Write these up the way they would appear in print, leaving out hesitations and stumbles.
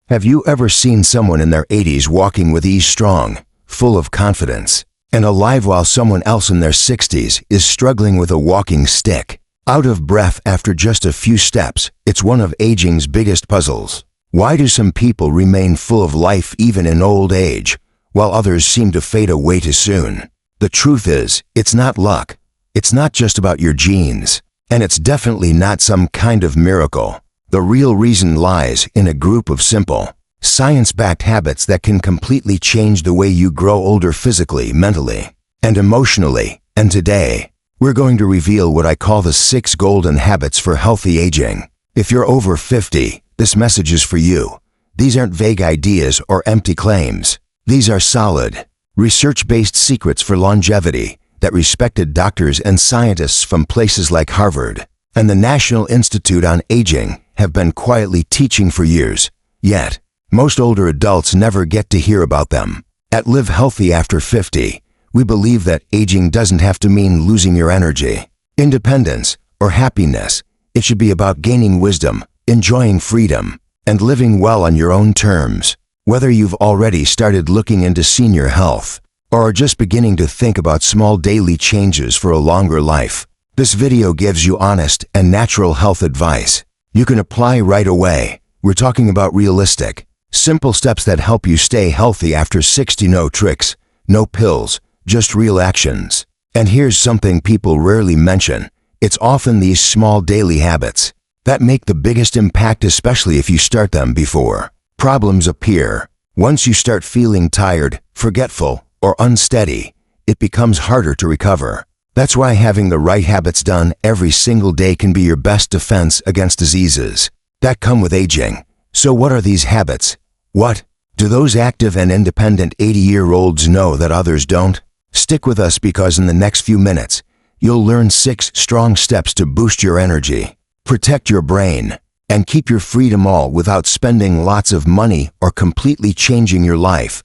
Have you ever seen someone in their 80s walking with ease, strong, full of confidence, and alive, while someone else in their 60s is struggling with a walking stick, out of breath after just a few steps? It's one of aging's biggest puzzles. Why do some people remain full of life even in old age, while others seem to fade away too soon? The truth is, it's not luck. It's not just about your genes, and it's definitely not some kind of miracle. The real reason lies in a group of simple, science-backed habits that can completely change the way you grow older physically, mentally, and emotionally. And today, we're going to reveal what I call the 6 golden habits for healthy aging. If you're over 50, this message is for you. These aren't vague ideas or empty claims. These are solid, research-based secrets for longevity that respected doctors and scientists from places like Harvard and the National Institute on Aging have been quietly teaching for years. Yet, most older adults never get to hear about them. At Live Healthy After 50, we believe that aging doesn't have to mean losing your energy, independence, or happiness. It should be about gaining wisdom, enjoying freedom, and living well on your own terms. Whether you've already started looking into senior health or are just beginning to think about small daily changes for a longer life, this video gives you honest and natural health advice you can apply right away. We're talking about realistic, simple steps that help you stay healthy after 60. No tricks, no pills, just real actions. And here's something people rarely mention. It's often these small daily habits that make the biggest impact, especially if you start them before problems appear. Once you start feeling tired, forgetful, or unsteady, it becomes harder to recover. That's why having the right habits done every single day can be your best defense against diseases that come with aging. So what are these habits? What do those active and independent 80-year-olds know that others don't? Stick with us, because in the next few minutes, you'll learn 6 strong steps to boost your energy, protect your brain, and keep your freedom, all without spending lots of money or completely changing your life.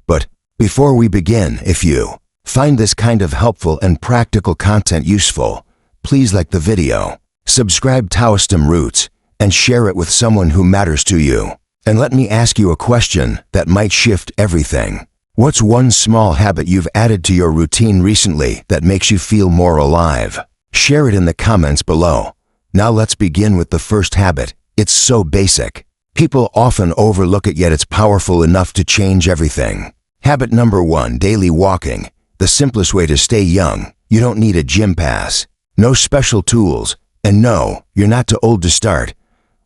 But before we begin, if you find this kind of helpful and practical content useful, please like the video, subscribe to Taoism Roots, and share it with someone who matters to you. And let me ask you a question that might shift everything. What's one small habit you've added to your routine recently that makes you feel more alive? Share it in the comments below. Now let's begin with the first habit. It's so basic. People often overlook it, yet it's powerful enough to change everything. Habit number 1, daily walking. The simplest way to stay young. You don't need a gym pass, no special tools, and no, you're not too old to start.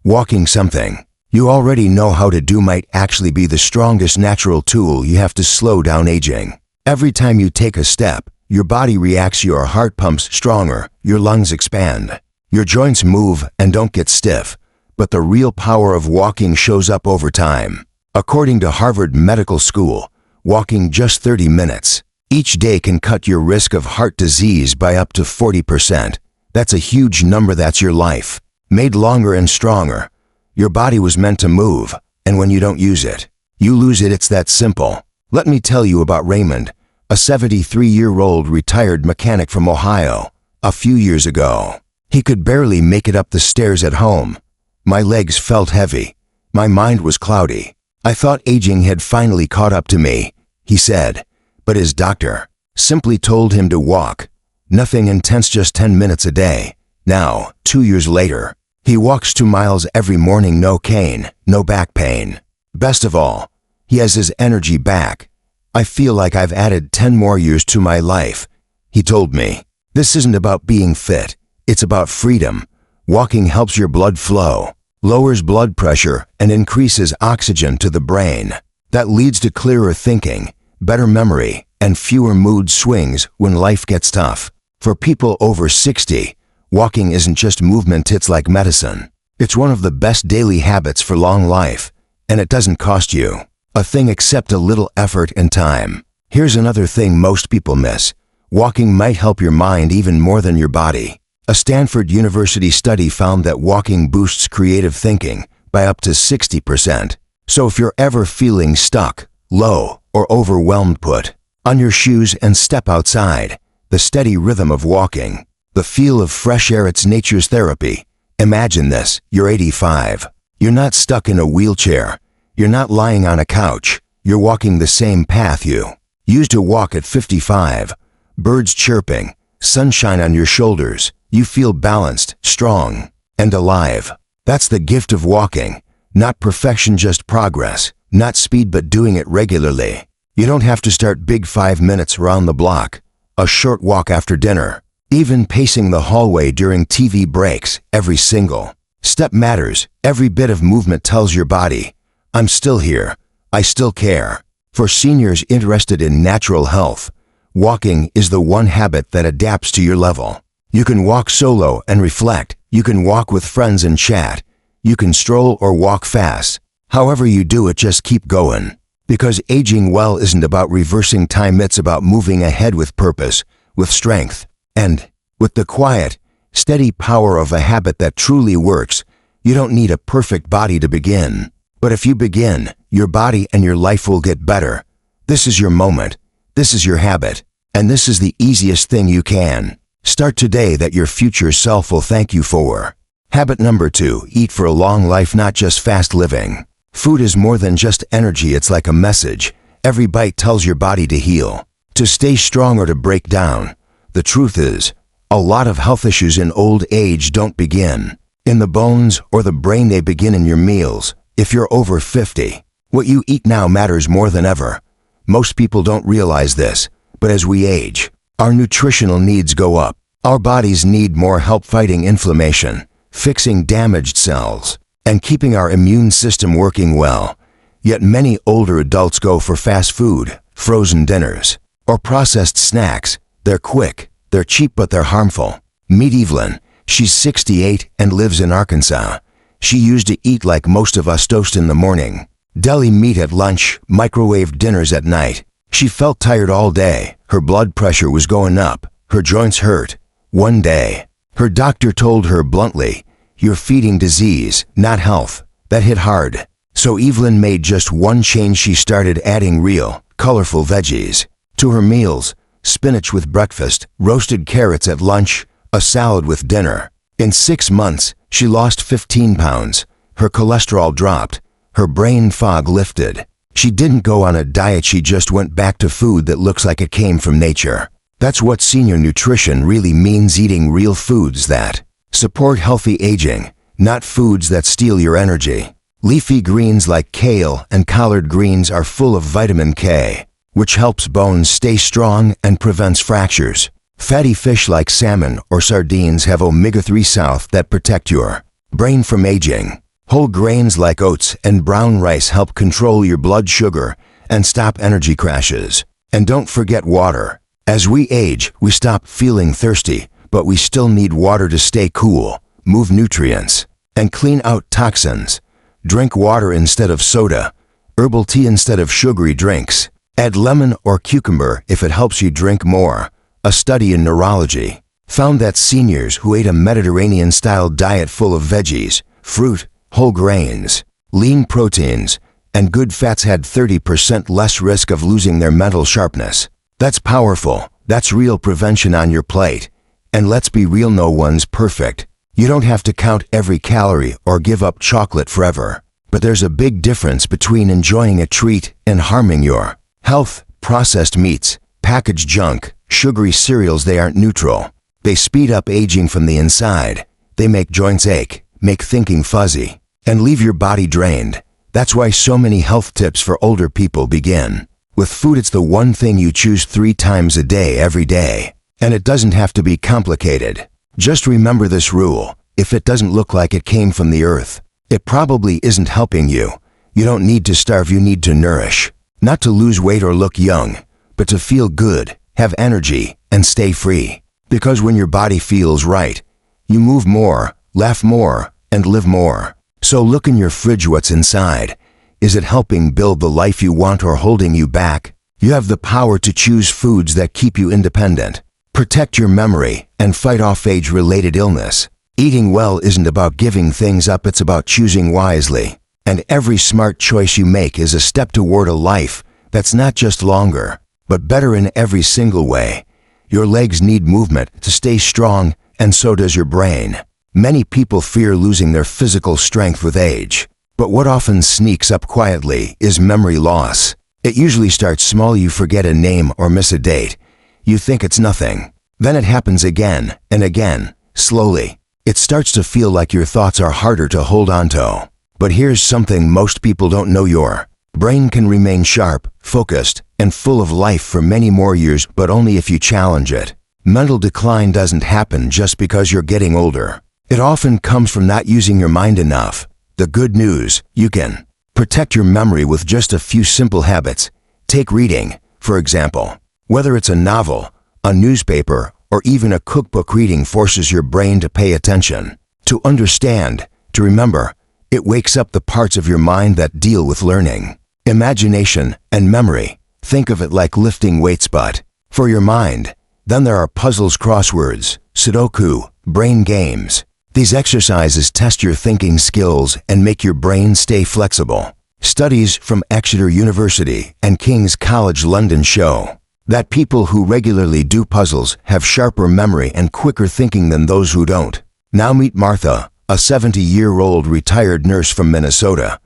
Walking something you already know how to do might actually be the strongest natural tool you have to slow down aging. Every time you take a step, your body reacts, your heart pumps stronger, your lungs expand, your joints move and don't get stiff. But the real power of walking shows up over time. According to Harvard Medical School, walking just 30 minutes each day can cut your risk of heart disease by up to 40%. That's a huge number. That's your life made longer and stronger. Your body was meant to move, and when you don't use it, you lose it. It's that simple. Let me tell you about Raymond, a 73-year-old retired mechanic from Ohio. A few years ago, he could barely make it up the stairs at home. My legs felt heavy. My mind was cloudy. I thought aging had finally caught up to me, he said. But his doctor simply told him to walk. Nothing intense, just 10 minutes a day. Now, 2 years later, he walks 2 miles every morning, no cane, no back pain. Best of all, he has his energy back. I feel like I've added 10 more years to my life, he told me. This isn't about being fit. It's about freedom. Walking helps your blood flow, lowers blood pressure, and increases oxygen to the brain. That leads to clearer thinking, better memory, and fewer mood swings when life gets tough. For people over 60, walking isn't just movement, it's like medicine. It's one of the best daily habits for long life, and it doesn't cost you a thing except a little effort and time. Here's another thing most people miss. Walking might help your mind even more than your body. A Stanford University study found that walking boosts creative thinking by up to 60%. So if you're ever feeling stuck, low, or overwhelmed, put on your shoes and step outside. The steady rhythm of walking, the feel of fresh air, it's nature's therapy. Imagine this, you're 85. You're not stuck in a wheelchair. You're not lying on a couch. You're walking the same path you used to walk at 55. Birds chirping, sunshine on your shoulders. You feel balanced, strong, and alive. That's the gift of walking. Not perfection, just progress. Not speed, but doing it regularly. You don't have to start big 5 minutes around the block. A short walk after dinner. Even pacing the hallway during TV breaks. Every single step matters. Every bit of movement tells your body, I'm still here. I still care. For seniors interested in natural health, walking is the one habit that adapts to your level. You can walk solo and reflect. You can walk with friends and chat. You can stroll or walk fast. However you do it, just keep going. Because aging well isn't about reversing time, it's about moving ahead with purpose, with strength, and with the quiet, steady power of a habit that truly works. You don't need a perfect body to begin. But if you begin, your body and your life will get better. This is your moment. This is your habit. And this is the easiest thing you can start today that your future self will thank you for. Habit number 2, eat for a long life, not just fast living. Food is more than just energy, it's like a message. Every bite tells your body to heal, to stay strong, or to break down. The truth is, a lot of health issues in old age don't begin in the bones or the brain, they begin in your meals. If you're over 50, what you eat now matters more than ever. Most people don't realize this, but as we age, our nutritional needs go up. Our bodies need more help fighting inflammation, fixing damaged cells, and keeping our immune system working well. Yet many older adults go for fast food, frozen dinners, or processed snacks. They're quick, they're cheap, but they're harmful. Meet Evelyn. She's 68 and lives in Arkansas. She used to eat like most of us: toast in the morning, deli meat at lunch, microwaved dinners at night. She felt tired all day. Her blood pressure was going up. Her joints hurt. One day, her doctor told her bluntly, "You're feeding disease, not health." That hit hard. So Evelyn made just one change. She started adding real, colorful veggies to her meals: spinach with breakfast, roasted carrots at lunch, a salad with dinner. In 6 months, she lost 15 pounds. Her cholesterol dropped. Her brain fog lifted. She didn't go on a diet, she just went back to food that looks like it came from nature. That's what senior nutrition really means: eating real foods that support healthy aging, not foods that steal your energy. Leafy greens like kale and collard greens are full of vitamin K, which helps bones stay strong and prevents fractures. Fatty fish like salmon or sardines have omega-3 salts that protect your brain from aging. Whole grains like oats and brown rice help control your blood sugar and stop energy crashes. And don't forget water. As we age, we stop feeling thirsty, but we still need water to stay cool, move nutrients, and clean out toxins. Drink water instead of soda, herbal tea instead of sugary drinks. Add lemon or cucumber if it helps you drink more. A study in neurology found that seniors who ate a Mediterranean-style diet full of veggies, fruit, whole grains, lean proteins, and good fats had 30% less risk of losing their mental sharpness. That's powerful. That's real prevention on your plate. And let's be real, no one's perfect. You don't have to count every calorie or give up chocolate forever. But there's a big difference between enjoying a treat and harming your health. Processed meats, packaged junk, sugary cereals, they aren't neutral. They speed up aging from the inside. They make joints ache, make thinking fuzzy, and leave your body drained. That's why so many health tips for older people begin with food. It's the one thing you choose 3 times a day, every day. And it doesn't have to be complicated. Just remember this rule: if it doesn't look like it came from the earth, it probably isn't helping you. You don't need to starve, you need to nourish. Not to lose weight or look young, but to feel good, have energy, and stay free. Because when your body feels right, you move more, laugh more, and live more. So look in your fridge. What's inside? Is it helping build the life you want or holding you back? You have the power to choose foods that keep you independent, protect your memory, and fight off age-related illness. Eating well isn't about giving things up, it's about choosing wisely. And every smart choice you make is a step toward a life that's not just longer, but better in every single way. Your legs need movement to stay strong, and so does your brain. Many people fear losing their physical strength with age. But what often sneaks up quietly is memory loss. It usually starts small. You forget a name or miss a date. You think it's nothing. Then it happens again and again, slowly. It starts to feel like your thoughts are harder to hold on to. But here's something most people don't know: your brain can remain sharp, focused, and full of life for many more years, but only if you challenge it. Mental decline doesn't happen just because you're getting older. It often comes from not using your mind enough. The good news: you can protect your memory with just a few simple habits. Take reading, for example. Whether it's a novel, a newspaper, or even a cookbook, reading forces your brain to pay attention, to understand, to remember. It wakes up the parts of your mind that deal with learning, imagination, and memory. Think of it like lifting weights, but for your mind. Then there are puzzles, crosswords, Sudoku, brain games. These exercises test your thinking skills and make your brain stay flexible. Studies from Exeter University and King's College London show that people who regularly do puzzles have sharper memory and quicker thinking than those who don't. Now meet Martha, a 70-year-old retired nurse from Minnesota.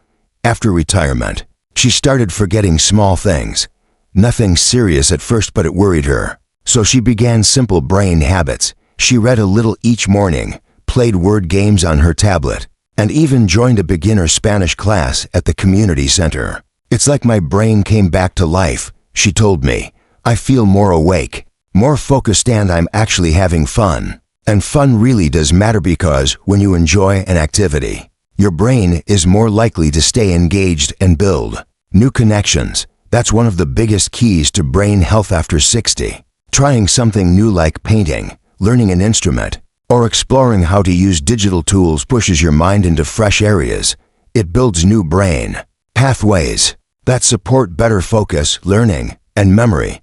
After retirement, she started forgetting small things. Nothing serious at first, but it worried her. So she began simple brain habits. She read a little each morning, played word games on her tablet, and even joined a beginner Spanish class at the community center. "It's like my brain came back to life," she told me. "I feel more awake, more focused, and I'm actually having fun." And fun really does matter, because when you enjoy an activity, your brain is more likely to stay engaged and build new connections. That's one of the biggest keys to brain health after 60. Trying something new like painting, learning an instrument, or exploring how to use digital tools pushes your mind into fresh areas. It builds new brain pathways that support better focus, learning, and memory.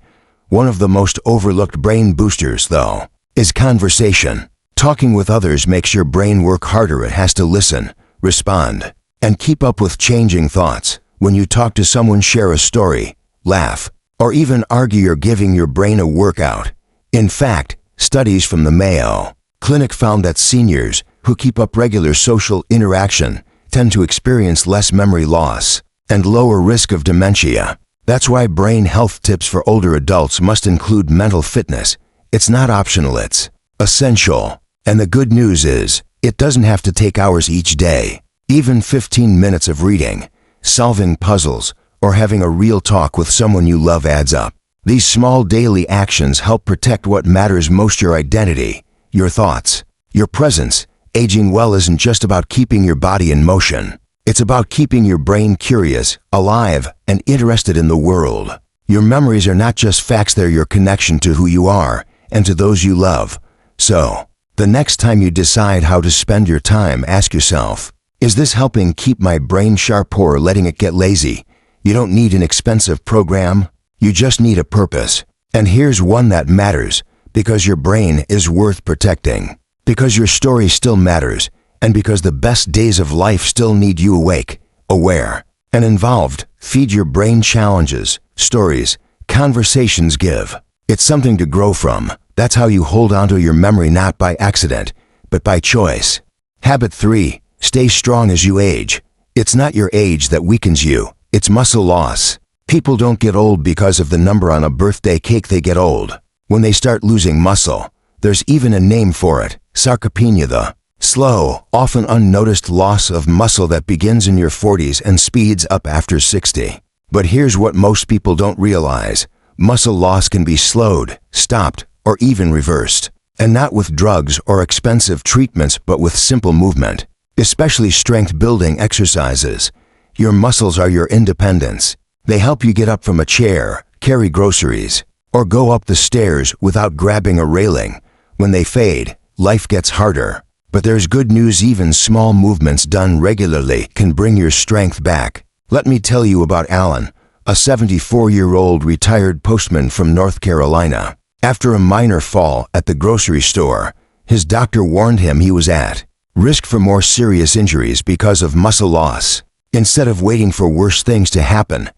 One of the most overlooked brain boosters, though, is conversation. Talking with others makes your brain work harder. It has to listen, respond, and keep up with changing thoughts. When you talk to someone, share a story, laugh, or even argue, you're giving your brain a workout. In fact, studies from the Mayo Clinic found that seniors who keep up regular social interaction tend to experience less memory loss and lower risk of dementia. That's why brain health tips for older adults must include mental fitness. It's not optional, it's essential. And the good news is, it doesn't have to take hours each day. Even 15 minutes of reading, solving puzzles, or having a real talk with someone you love adds up. These small daily actions help protect what matters most: your identity, your thoughts, your presence. Aging well isn't just about keeping your body in motion. It's about keeping your brain curious, alive, and interested in the world. Your memories are not just facts, they're your connection to who you are and to those you love. So, the next time you decide how to spend your time, ask yourself, is this helping keep my brain sharp or letting it get lazy? You don't need an expensive program. You just need a purpose. And here's one that matters, because your brain is worth protecting, because your story still matters, and because the best days of life still need you awake, aware, and involved. Feed your brain challenges, stories, conversations. Give it something to grow from. That's how you hold on to your memory, not by accident, but by choice. Habit 3. Stay strong as you age. It's not your age that weakens you, it's muscle loss. People don't get old because of the number on a birthday cake. They get old when they start losing muscle. There's even a name for it: sarcopenia, the slow, often unnoticed loss of muscle that begins in your 40s and speeds up after 60. But here's what most people don't realize: muscle loss can be slowed, stopped, or even reversed. And not with drugs or expensive treatments, but with simple movement, especially strength-building exercises. Your muscles are your independence. They help you get up from a chair, carry groceries, or go up the stairs without grabbing a railing. When they fade, life gets harder. But there's good news: even small movements done regularly can bring your strength back. Let me tell you about Alan, a 74-year-old retired postman from North Carolina. After a minor fall at the grocery store, his doctor warned him he was at risk for more serious injuries because of muscle loss. Instead of waiting for worse things to happen,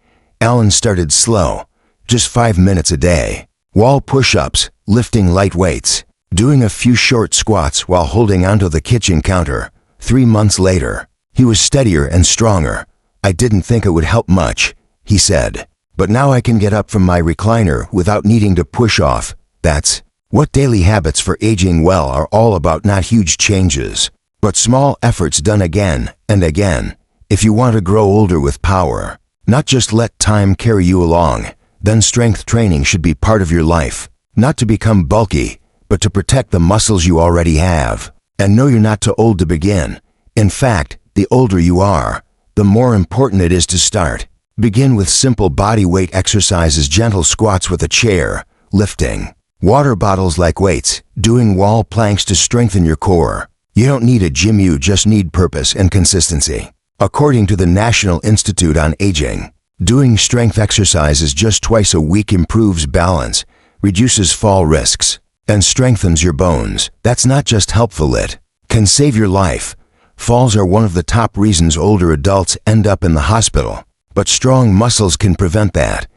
Alan started slow, just 5 minutes a day. Wall push-ups, lifting light weights, doing a few short squats while holding onto the kitchen counter. 3 months later, He was steadier and stronger. I didn't think it would help much, he said. But now I can get up from my recliner without needing to push off. That's what daily habits for aging well are all about, not huge changes, but small efforts done again and again. If you want to grow older with power, not just let time carry you along, then strength training should be part of your life. Not to become bulky, but to protect the muscles you already have. And know you're not too old to begin. In fact, the older you are, the more important it is to start. Begin with simple body weight exercises, gentle squats with a chair, lifting water bottles like weights, doing wall planks to strengthen your core. You don't need a gym, you just need purpose and consistency. According to the National Institute on Aging, doing strength exercises just twice a week improves balance, reduces fall risks, and strengthens your bones. That's not just helpful, it can save your life. Falls are one of the top reasons older adults end up in the hospital, but strong muscles can prevent that.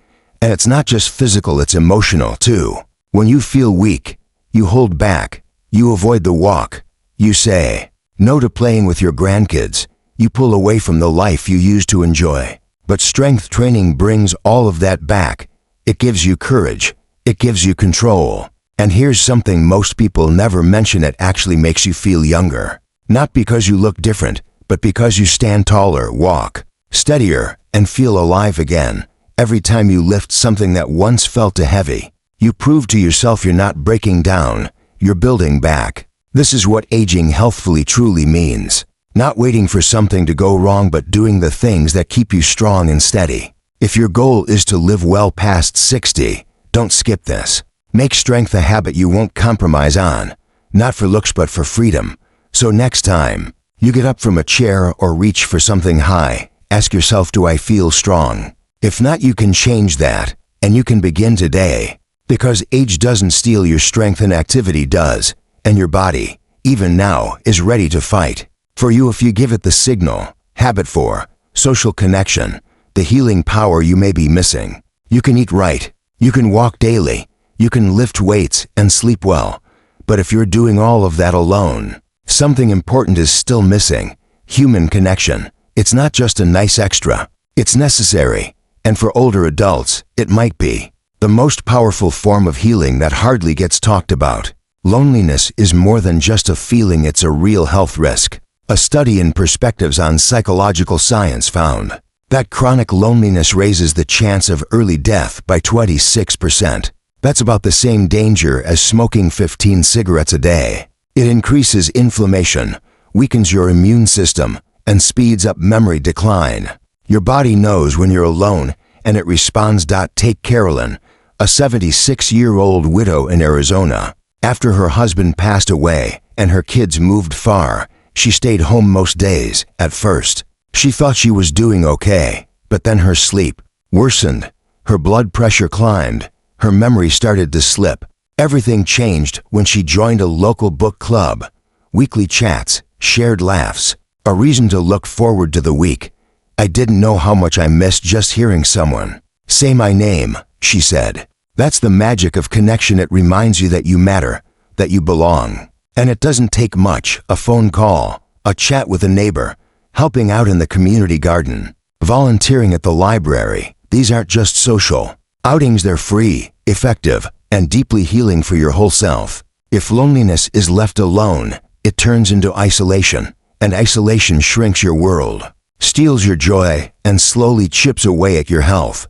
And it's not just physical, it's emotional too. When you feel weak, you hold back, you avoid the walk, you say no to playing with your grandkids, you pull away from the life you used to enjoy. But strength training brings all of that back. It gives you courage, it gives you control. And here's something most people never mention: it actually makes you feel younger. Not because you look different, but because you stand taller, walk steadier, and feel alive again. Every time you lift something that once felt too heavy, you prove to yourself you're not breaking down, you're building back. This is what aging healthfully truly means. Not waiting for something to go wrong, but doing the things that keep you strong and steady. If your goal is to live well past 60, don't skip this. Make strength a habit you won't compromise on. Not for looks, but for freedom. So next time you get up from a chair or reach for something high, ask yourself, do I feel strong? If not, you can change that, and you can begin today. Because age doesn't steal your strength, and activity does. And your body, even now, is ready to fight for you if you give it the signal. Habit 4. Social connection. The healing power you may be missing. You can eat right. You can walk daily. You can lift weights and sleep well. But if you're doing all of that alone, something important is still missing. Human connection. It's not just a nice extra. It's necessary. And for older adults, it might be the most powerful form of healing that hardly gets talked about. Loneliness is more than just a feeling, it's a real health risk. A study in Perspectives on Psychological Science found that chronic loneliness raises the chance of early death by 26%. That's about the same danger as smoking 15 cigarettes a day. It increases inflammation, weakens your immune system, and speeds up memory decline. Your body knows when you're alone, and it responds. Take Carolyn, a 76-year-old widow in Arizona. After her husband passed away and her kids moved far, she stayed home most days. At first, she thought she was doing okay, but then her sleep worsened, her blood pressure climbed, her memory started to slip. Everything changed when she joined a local book club. Weekly chats, shared laughs, a reason to look forward to the week. I didn't know how much I missed just hearing someone say my name, she said. That's the magic of connection. It reminds you that you matter, that you belong. And it doesn't take much: a phone call, a chat with a neighbor, helping out in the community garden, volunteering at the library. These aren't just social outings, they're free, effective, and deeply healing for your whole self. If loneliness is left alone, it turns into isolation, and isolation shrinks your world, steals your joy, and slowly chips away at your health.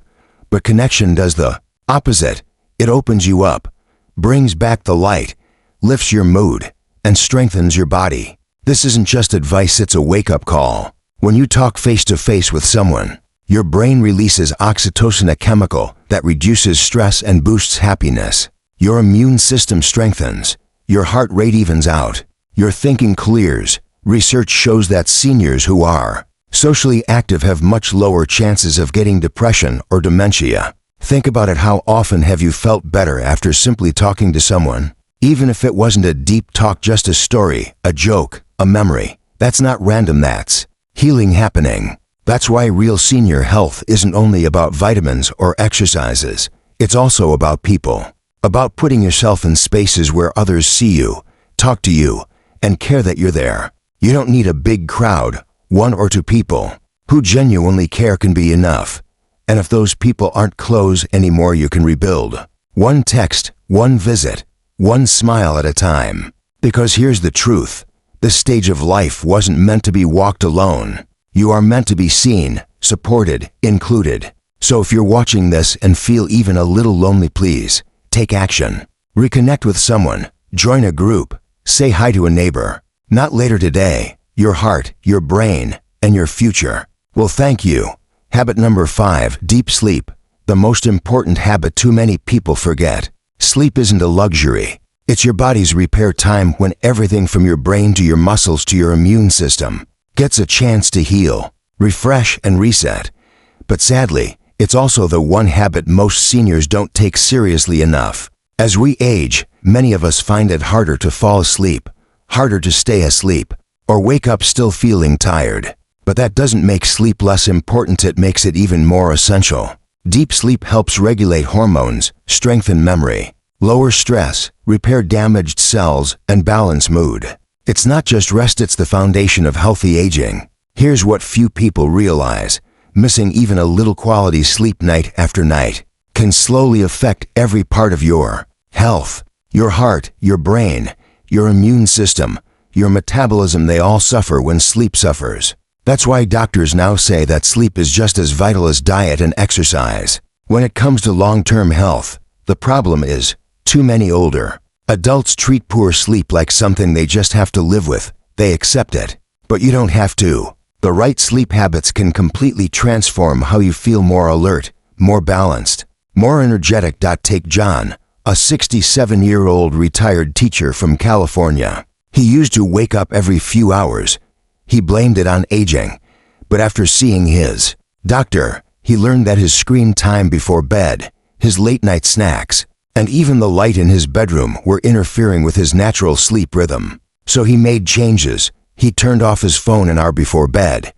But connection does the opposite. It opens you up, brings back the light, lifts your mood, and strengthens your body. This isn't just advice, it's a wake-up call. When you talk face-to-face with someone, your brain releases oxytocin, a chemical that reduces stress and boosts happiness. Your immune system strengthens, your heart rate evens out, your thinking clears. Research shows that seniors who are socially active have much lower chances of getting depression or dementia. Think about it. How often have you felt better after simply talking to someone? Even if it wasn't a deep talk, just a story, a joke, a memory. That's not random, that's healing happening. That's why real senior health isn't only about vitamins or exercises. It's also about people. About putting yourself in spaces where others see you, talk to you, and care that you're there. You don't need a big crowd. 1 or 2 people who genuinely care can be enough. And if those people aren't close anymore, you can rebuild. 1 text, 1 visit, 1 smile at a time. Because here's the truth. This stage of life wasn't meant to be walked alone. You are meant to be seen, supported, included. So if you're watching this and feel even a little lonely, please take action. Reconnect with someone, join a group, say hi to a neighbor. Not later today. Your heart, your brain, and your future will thank you. Habit number 5, deep sleep. The most important habit too many people forget. Sleep isn't a luxury. It's your body's repair time when everything from your brain to your muscles to your immune system gets a chance to heal, refresh, and reset. But sadly, it's also the one habit most seniors don't take seriously enough. As we age, many of us find it harder to fall asleep, harder to stay asleep, or wake up still feeling tired. But that doesn't make sleep less important, it makes it even more essential. Deep sleep helps regulate hormones, strengthen memory, lower stress, repair damaged cells, and balance mood. It's not just rest, it's the foundation of healthy aging. Here's what few people realize. Missing even a little quality sleep night after night can slowly affect every part of your health. Your heart, your brain, your immune system, your metabolism, they all suffer when sleep suffers. That's why doctors now say that sleep is just as vital as diet and exercise. When it comes to long-term health, the problem is too many older adults treat poor sleep like something they just have to live with. They accept it. But you don't have to. The right sleep habits can completely transform how you feel: more alert, more balanced, more energetic. Take John, a 67-year-old retired teacher from California. He used to wake up every few hours. He blamed it on aging. But after seeing his doctor, he learned that his screen time before bed, his late-night snacks, and even the light in his bedroom were interfering with his natural sleep rhythm. So he made changes. He turned off his phone an hour before bed.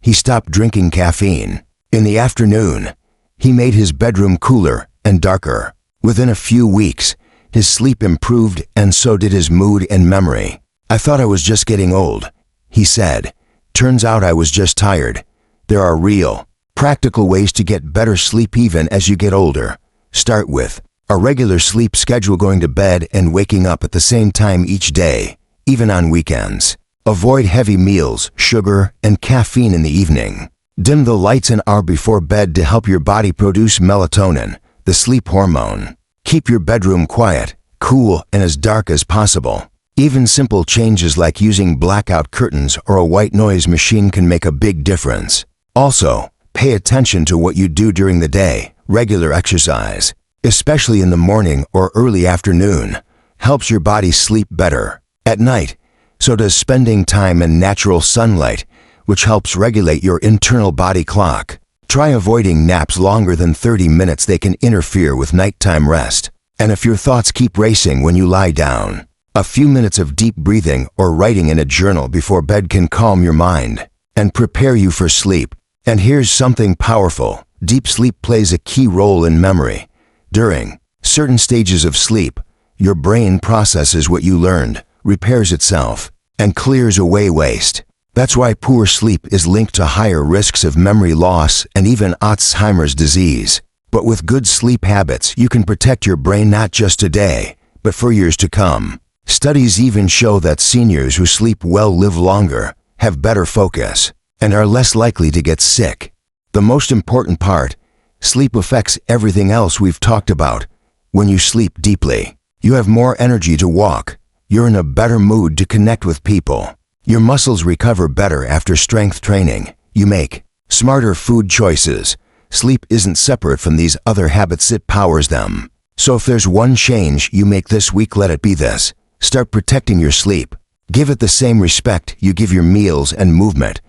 He stopped drinking caffeine. In the afternoon, he made his bedroom cooler and darker. Within a few weeks, his sleep improved, and so did his mood and memory. "I thought I was just getting old," he said. "Turns out I was just tired." There are real, practical ways to get better sleep even as you get older. Start with a regular sleep schedule, going to bed and waking up at the same time each day, even on weekends. Avoid heavy meals, sugar, and caffeine in the evening. Dim the lights an hour before bed to help your body produce melatonin, the sleep hormone. Keep your bedroom quiet, cool, and as dark as possible. Even simple changes like using blackout curtains or a white noise machine can make a big difference. Also, pay attention to what you do during the day. Regular exercise, especially in the morning or early afternoon, helps your body sleep better. At night, so does spending time in natural sunlight, which helps regulate your internal body clock. Try avoiding naps longer than 30 minutes. They can interfere with nighttime rest. And if your thoughts keep racing when you lie down, a few minutes of deep breathing or writing in a journal before bed can calm your mind and prepare you for sleep. And here's something powerful. Deep sleep plays a key role in memory. During certain stages of sleep, your brain processes what you learned, repairs itself, and clears away waste. That's why poor sleep is linked to higher risks of memory loss and even Alzheimer's disease. But with good sleep habits, you can protect your brain not just today, but for years to come. Studies even show that seniors who sleep well live longer, have better focus, and are less likely to get sick. The most important part, sleep affects everything else we've talked about. When you sleep deeply, you have more energy to walk. You're in a better mood to connect with people. Your muscles recover better after strength training. You make smarter food choices. Sleep isn't separate from these other habits, it powers them. So if there's one change you make this week, let it be this. Start protecting your sleep. Give it the same respect you give your meals and movement.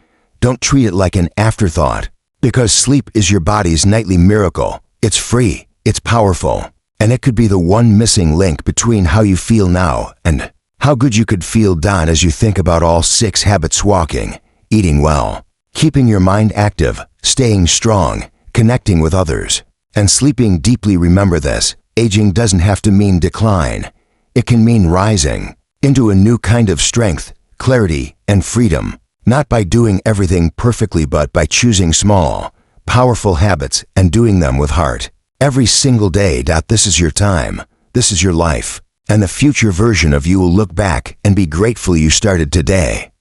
Don't treat it like an afterthought. Because sleep is your body's nightly miracle. It's free, it's powerful, and it could be the one missing link between how you feel now and how good you could feel done. As you think about all 6 habits: walking, eating well, keeping your mind active, staying strong, connecting with others, and sleeping deeply, remember this: aging doesn't have to mean decline. It can mean rising into a new kind of strength, clarity, and freedom. Not by doing everything perfectly, but by choosing small, powerful habits and doing them with heart. Every single day. This is your time. This is your life. And the future version of you will look back and be grateful you started today.